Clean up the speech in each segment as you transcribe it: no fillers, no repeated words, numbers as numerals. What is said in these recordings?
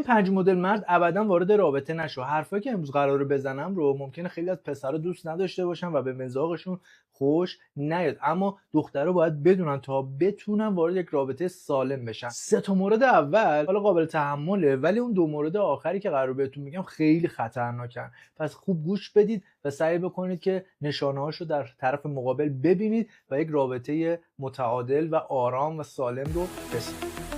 5 مدل مرد ابدا وارد رابطه نشو. حرفایی که امروز قراره بزنم رو ممکنه خیلی از پسرا دوست نداشته باشن و به مزاجشون خوش نیاد، اما دخترها باید بدونن تا بتونن وارد یک رابطه سالم بشن. 3 تا مورد اول حالا قابل تحمله، ولی اون 2 مورد آخری که قراره بهتون میگم خیلی خطرناکن. پس خوب گوش بدید و سعی بکنید که نشانه‌هاشو در طرف مقابل ببینید و یک رابطه متعادل و آرام و سالم رو بسازید.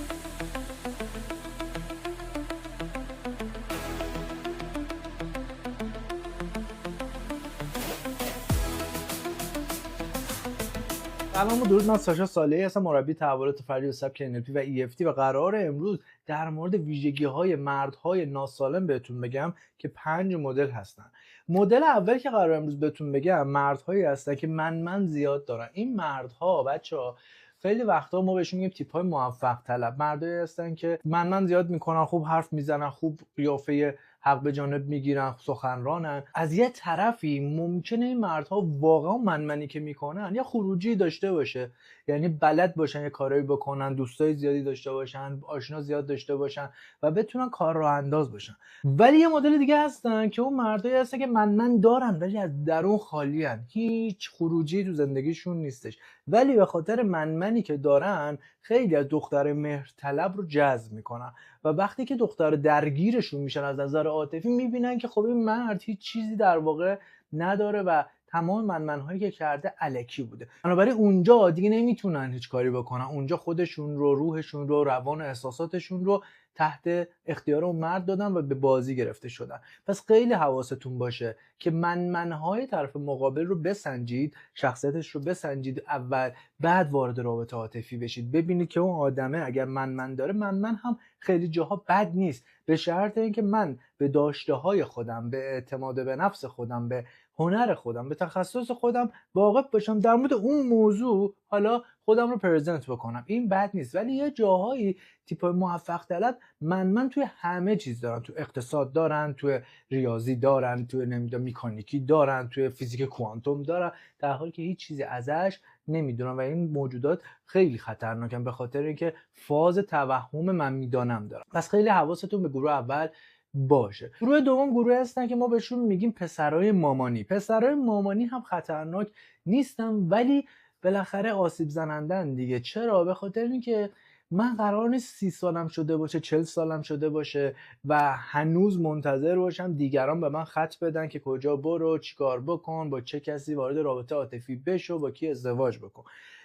سلام و درود، من ساشا صالحی هستم، مربی تحولات فردی و سبک NLP و EFT و قراره امروز در مورد ویژگی‌های مردهای ناسالم بهتون بگم که 5 مدل هستن. مدل اول که قراره امروز بهتون بگم مردهایی هستن که من زیاد دارن. این مردها بچه‌ها خیلی وقتا ما بهشون میگیم تیپ‌های موفق طلب. مردایی هستن که من زیاد میکنن، خوب حرف میزنن، خوب قیافه حق به جانب میگیرن، سخنرانن. از یه طرفی ممکنه این مردها واقعا منی که میکنن یا خروجی داشته باشه، یعنی بلد باشن یه کارایی بکنن، دوستای زیادی داشته باشن، آشنا زیاد داشته باشن و بتونن کار راه انداز باشن. ولی یه مدل دیگه هستن که اون مردایی هستن که من دارن ولی از درون خالی ان، هیچ خروجی تو زندگیشون نیستش، ولی به خاطر منی که دارن خیلی از دختر مهرطلب رو جذب میکنن و وقتی که دختر درگیرشون میشن از نظر عاطفی میبینن که خب این مرد هیچ چیزی در واقع نداره و تمام منهایی که کرده الکی بوده. بنابراین اونجا دیگه نمیتونن هیچ کاری بکنن، اونجا خودشون رو، روحشون رو، روان و احساساتشون رو تحت اختیار اون مرد دادن و به بازی گرفته شدن. پس خیلی حواستون باشه که منهای طرف مقابل رو بسنجید، شخصیتش رو بسنجید اول، بعد وارد رابطه عاطفی بشید. ببینید که اون آدمه اگر من داره، من هم خیلی جاها بد نیست، به شرط اینکه من به داشته های خودم، به اعتماد به نفس خودم، به هنر خودم، به تخصص خودم واقف باشم، در مورد اون موضوع حالا خودم رو پرزنت بکنم. این بد نیست. ولی یه جاهایی تیپ‌های موفق طلب من توی همه چیز دارن، تو اقتصاد دارن، تو ریاضی دارن، تو نمیدونم میکانیکی دارن، تو فیزیک کوانتوم دارن، در حالی که هیچ چیزی ازش نمیدونم و این موجودات خیلی خطرناکن به خاطر اینکه فاز توهم من میدانم دارن. پس خیلی حواستون به گروه اول باشه. گروه دوم گروه هستن که ما بهشون میگیم پسرای مامانی. پسرای مامانی هم خطرناک نیستن ولی بالاخره آسیب زنندن دیگه. چرا؟ به خاطر اینکه من قرار نیست 30 سالم شده باشه، 40 سالم شده باشه و هنوز منتظر باشم دیگران به من خط بدن که کجا برو، چیکار بکن، با چه کسی وارد رابطه عاطفی بشو، با کی ازدواج بکن.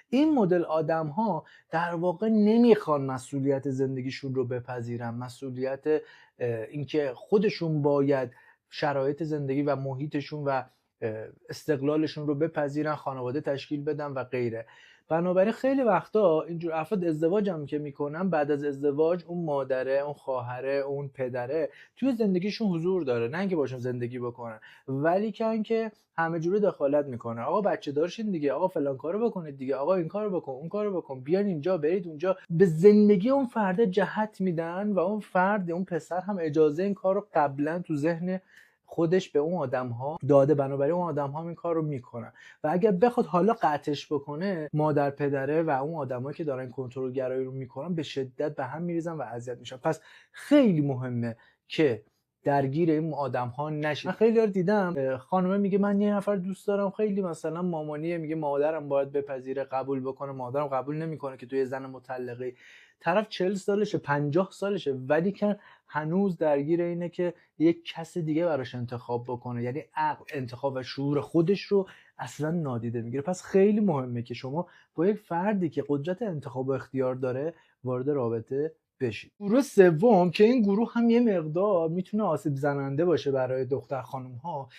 این مدل آدم ها در واقع نمیخوان مسئولیت زندگیشون رو بپذیرن، مسئولیت اینکه خودشون باید شرایط زندگی و محیطشون و استقلالشون رو بپذیرن، خانواده تشکیل بدن و غیره. بنابراین خیلی وقتا اینجور افراد ازدواج هم که میکنن، بعد از ازدواج اون مادره، اون خواهره، اون پدره توی زندگیشون حضور داره، نه اینکه باشون زندگی بکنن، ولی که همه جوره دخالت میکنه. آقا بچه دارشین دیگه، آقا فلان کارو بکنید دیگه، آقا این کارو بکن، اون کارو بکن، بیان اینجا، برید اونجا. به زندگی اون فرد جهت میدن و اون فرد، اون پسر هم اجازه این کارو قبلا تو ذهن خودش به اون آدم‌ها داده، بنابراین اون آدم‌ها این کارو میکنن و اگر بخواد حالا قطعش بکنه، مادر پدره و اون آدمایی که دارن کنترل گرایی رو میکنن به شدت به هم میریزن و اذیت میشن. پس خیلی مهمه که درگیر این آدم‌ها نشید. من خیلی دیدم خانم میگه من یه نفر دوست دارم خیلی مثلا مامانیه، میگه مادرم باید بپذیره، قبول بکنه، مادرم قبول نمیکنه که توی زن مطلقه. طرف 40 سالشه، 50 سالشه، ولی که هنوز درگیر اینه که یک کس دیگه براش انتخاب بکنه، یعنی عقل، انتخاب و شعور خودش رو اصلا نادیده میگیره. پس خیلی مهمه که شما با یک فردی که قدرت انتخاب و اختیار داره وارد رابطه بشید. گروه سوم که این گروه هم یه مقدار میتونه آسیب زننده باشه برای دختر خانم ها.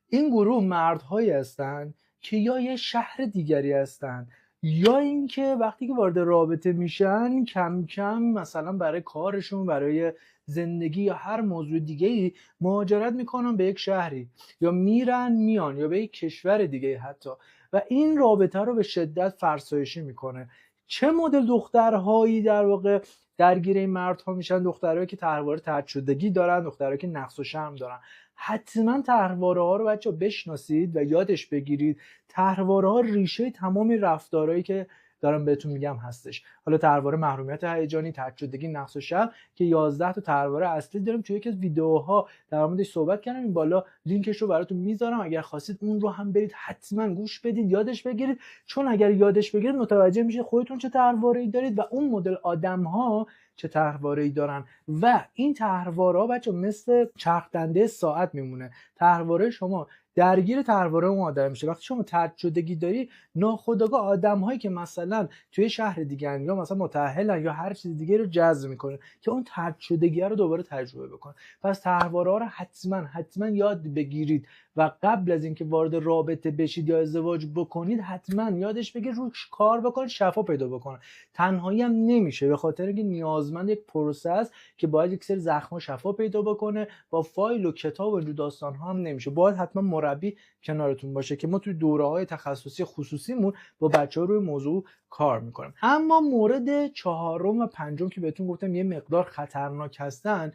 این گروه مردهایی هستن که یا یه شهر دیگری هستن، یا اینکه وقتی که وارد رابطه میشن کم کم مثلا برای کارشون، برای زندگی یا هر موضوع دیگه‌ای مهاجرت میکنن به یک شهری، یا میرن میان، یا به یک کشور دیگه حتی، و این رابطه رو به شدت فرسایشی میکنه. چه مدل دخترهایی در واقع درگیر این مردها میشن؟ دخترهایی که طرحواره طرد شدگی دارن، دخترهایی که نقص و شرم دارن. حتما طرحواره ها رو بچه‌ها بشناسید و یادش بگیرید. طرحواره ها ریشه تمام رفتارهایی که دارم بهتون میگم هستش. حالا طرحواره محرومیت هیجانی، طرد شدگی، نقص و شرم که 11 تا طرحواره اصلی داریم. توی یکی از ویدیوها در موردش صحبت کردم، این بالا لینکش رو براتون میذارم، اگر خواستید اون رو هم برید حتما گوش بدید، یادش بگیرید، چون اگر یادش بگیرید متوجه میشه خودتون چه طرحواره‌ای دارید و اون مدل آدم‌ها چه طرحواره‌ای دارن. و این طرحواره‌ها بچه‌ها مثل چرخ دنده ساعت میمونه. طرحواره شما درگیر طرحواره اون آدم میشه. وقتی شما طرد شدگی داری، ناخودآگاه آدم‌هایی که مثلا توی شهر دیگه یا مثلا متأهلن یا هر چیز دیگه رو جذب میکنه که اون طرد شدگی رو دوباره تجربه بکنه. پس طرحواره‌ها رو حتما یاد بگیرید و قبل از اینکه وارد رابطه بشید یا ازدواج بکنید حتما یادش بگیر روش کار بکنید، شفا پیدا بکنه. تنهایی هم نمیشه، به خاطر اینکه نیازمند یک پروسه است که باید یک سری زخم‌ها شفا پیدا بکنه. با فایل و کتاب و اینجور داستان‌ها هم نمیشه، باید حتما مربی کنارتون باشه که ما توی دوره‌های تخصصی خصوصیمون با بچه‌ها روی موضوع کار میکنیم. اما مورد چهارم و پنجم که بهتون گفتم یه مقدار خطرناک هستن،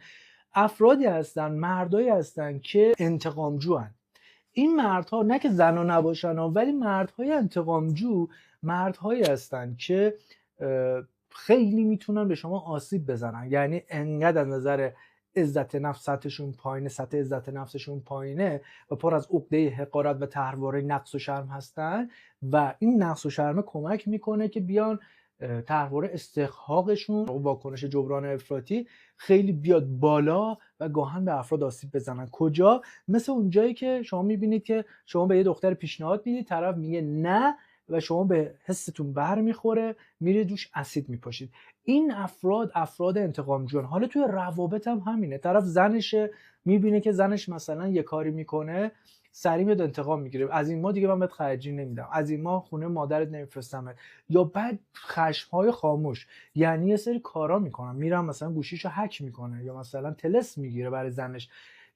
افرادی هستن، مردایی هستن که انتقامجوان. این مردها نه که زنا نباشن ولی مردهای انتقامجو مردهایی هستن که خیلی میتونن به شما آسیب بزنن. یعنی انقدر از نظر عزت نفس سطحشون پایینه، سطح عزت نفسشون پایینه و پر از عقده حقارت و طرحواره نقص و شرم هستن و این نقص و شرم کمک میکنه که بیان طرحواره استحقاقشون و واکنش جبران افراطی خیلی بیاد بالا و گاهن به افراد آسیب بزنن. کجا؟ مثل اونجایی که شما میبینید که شما به یه دختر پیشنهاد میدید، طرف میگه نه و شما به حستون بر میخوره، میرید روش اسید میپاشید. این افراد انتقامجویان. حالا توی روابط هم همینه، طرف زنشه، میبینه که زنش مثلا یه کاری میکنه، سریع میاد انتقام میگیره، از این ما دیگه من بهت خرجی نمیدم، از این ما خونه مادرت نمیفرستمت. یا بعد خشم‌های خاموش، یعنی یه سری کارا میکنن، میرم مثلا گوشیشو هک میکنه یا مثلا طلسم میگیره برای زنش.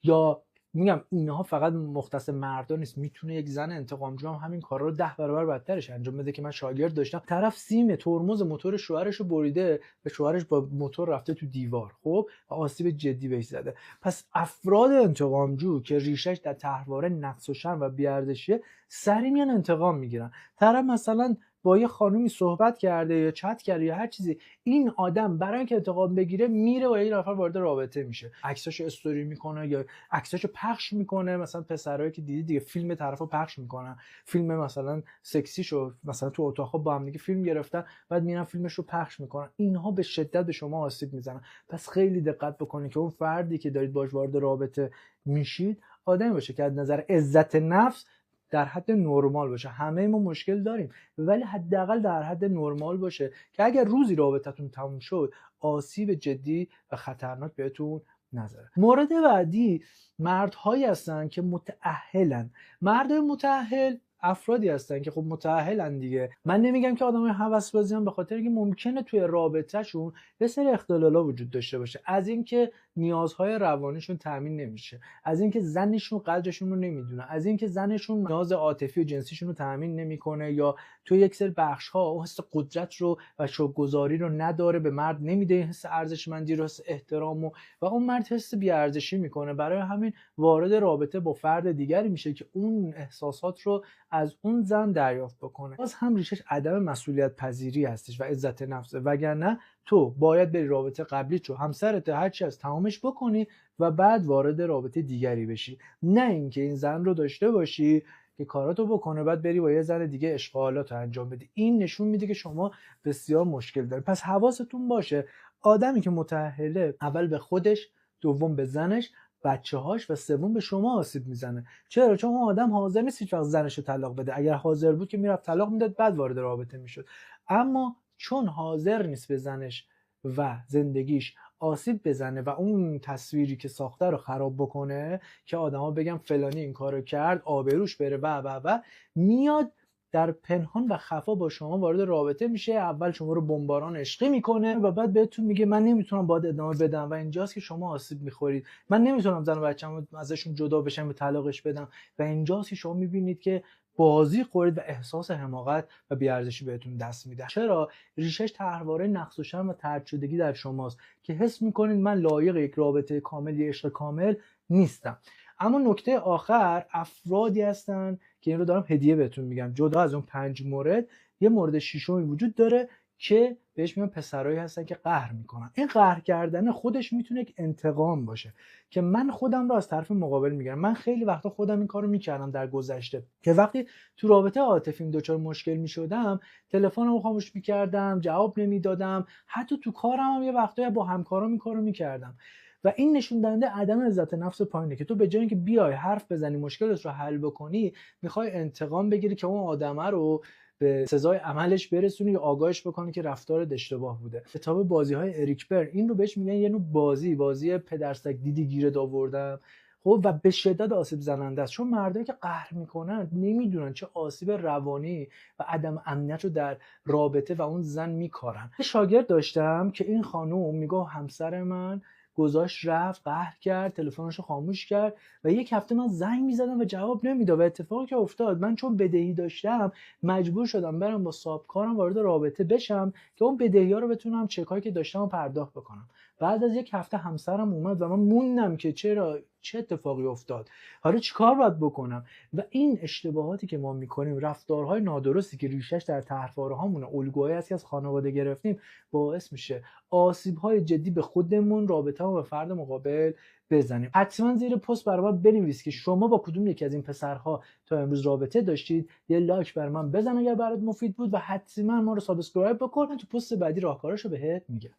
یا میگم اینها فقط مختص مردا نیست، میتونه یک زن انتقامجو هم همین کارا رو 10 برابر بدترش انجام بده. که من شاگرد داشتم، طرف سیم ترمز موتور شوهرش رو بریده و شوهرش با موتور رفته تو دیوار، خب، و آسیب جدی بهش زده. پس افراد انتقامجو که ریشش در طرحواره نقص و شرم و بی‌ارزشیه، سریع میان انتقام میگیرن. طرف مثلا با یه خانومی صحبت کرده یا چت کرده یا هر چیزی، این آدم برای اینکه انتقام بگیره میره با یه نفر وارد رابطه میشه، عکساشو استوری میکنه یا عکساشو پخش میکنه. مثلا پسرایی که دیدی دیگه فیلم طرفو پخش میکنن، فیلم مثلا سکسیشو مثلا تو اتاق با هم دیگه فیلم گرفتن، بعد میرن فیلمش رو پخش میکنن. اینها به شدت به شما آسیب میزنن. پس خیلی دقت بکنید که اون فردی که دارید باهاش وارد رابطه میشید آدمی باشه که از نظر عزت نفس در حد نرمال باشه. همه ما مشکل داریم ولی حداقل در حد نرمال باشه که اگر روزی رابطتون تموم شد آسیب جدی و خطرناک بهتون نذاره. مورد بعدی مردهایی هستن که متأهلن. مردای متأهل افرادی هستن که خب متأهلن دیگه. من نمیگم که آدمای هوسبازیان، به خاطر اینکه ممکنه توی رابطهشون یه سری اختلالا وجود داشته باشه، از اینکه نیازهای روانیشون تامین نمیشه، از اینکه زنشون قدرشون رو نمیدونه، از اینکه زنشون نیاز عاطفی و جنسیشون رو تامین نمیکنه، یا توی یک سری بخش‌ها اون حس قدرت رو و شوک‌گذاری رو نداره، به مرد نمیده حس ارزشمندی رو، حس احترام و اون مرد حس بی‌ارزشی میکنه. برای همین وارد رابطه با فرد دیگری میشه که اون احساسات رو از اون زن دریافت بکنه. باز هم ریشش عدم مسئولیت پذیری هستش و عزت نفسه، وگرنه تو باید بری رابطه قبلی چو همسرت هر چی از تمامش بکنی و بعد وارد رابطه دیگری بشی، نه اینکه این زن رو داشته باشی که کاراتو بکنه بعد بری با یه زن دیگه اشغالاتو انجام بدی. این نشون میده که شما بسیار مشکل دارید. پس حواستون باشه آدمی که متأهله اول به خودش، دوم به زنش، بچه‌هاش و سوم به شما آسیب میزنه. چرا؟ چون اون آدم حاضر نیست هیچ وقت زنشو طلاق بده. اگر حاضر بود که میرفت طلاق میداد بعد وارد رابطه میشد. اما چون حاضر نیست به زنش و زندگیش آسیب بزنه و اون تصویری که ساخته رو خراب بکنه که آدما بگن فلانی این کارو کرد آبروش بره و میاد در پنهان و خفا با شما وارد رابطه میشه. اول شما رو بمباران عشقی میکنه و بعد بهتون میگه من نمیتونم باید ادامه بدم و اینجاست که شما آسیب میخورید. من نمیتونم زن و بچه‌مو ازشون جدا بشم و طلاقش بدم و اینجاست که شما میبینید که بازی خورید و احساس حماقت و بی‌ارزشی بهتون دست میده. چرا؟ ریشش طرحواره نقص و شرم و طرد شدگی در شماست که حس میکنید من لایق یک رابطه کامل، یک عشق کامل نیستم. اما نکته آخر افرادی هستن که این رو دارم هدیه بهتون میگم، جدا از اون 5 مورد یه مورد ششمی وجود داره که بهش میگن پسرایی هستن که قهر میکنن. این قهر کردن خودش میتونه یک انتقام باشه که من خودم رو از طرف مقابل میگیرم. من خیلی وقتا خودم این کارو میکردم در گذشته که وقتی تو رابطه عاطفیم دچار مشکل میشدم تلفنمو خاموش میکردم، جواب نمیدادم، حتی تو کارم هم یه وقتایی با همکارام این کارو میکردم و این نشون دهنده عدم عزت نفس پایینه که تو به جای اینکه بیای حرف بزنی مشکلت رو حل بکنی میخوای انتقام بگیری که اون آدمه رو به سزای عملش برسونی یا آگاهش بکنی که رفتار اشتباه بوده. کتاب بازی‌های اریک بر این رو بهش میگن یه نوع بازی پدرسگ دیدی گیرت آوردم. خب و به شدت آسیب زننده است، چون مردایی که قهر میکنن نمیدونن چه آسیب روانی و عدم امنیت رو در رابطه و اون زن میکارن. شاگرد داشتم که این خانم میگه همسر من گذاشت رفت، قهر کرد، تلفنش رو خاموش کرد و یک هفته من زنگ میزدم و جواب نمیداد و اتفاقی که افتاد من چون بدهی داشتم مجبور شدم برم با صاحبکارم وارد رابطه بشم که اون بدهی‌ها رو بتونم چکایی که داشتم رو پرداخت بکنم. بعد از یک هفته همسرم اومد و من موندم که چه اتفاقی افتاد، حالا چیکار باید بکنم. و این اشتباهاتی که ما میکنیم، رفتارهای نادرستی که ریشش در طرحواره‌هامونه، الگوهایی است که از خانواده گرفتیم، باعث میشه آسیب‌های جدی به خودمون، رابطه و به فرد مقابل بزنیم. حتما زیر پست برای من بنویس که شما با کدوم یکی از این پسرها تا امروز رابطه داشتید، یه لایک بر من بزن اگر برات مفید بود و حتما ما رو سابسکرایب بکن. تو پست بعدی راهکاراشو بهت میگم.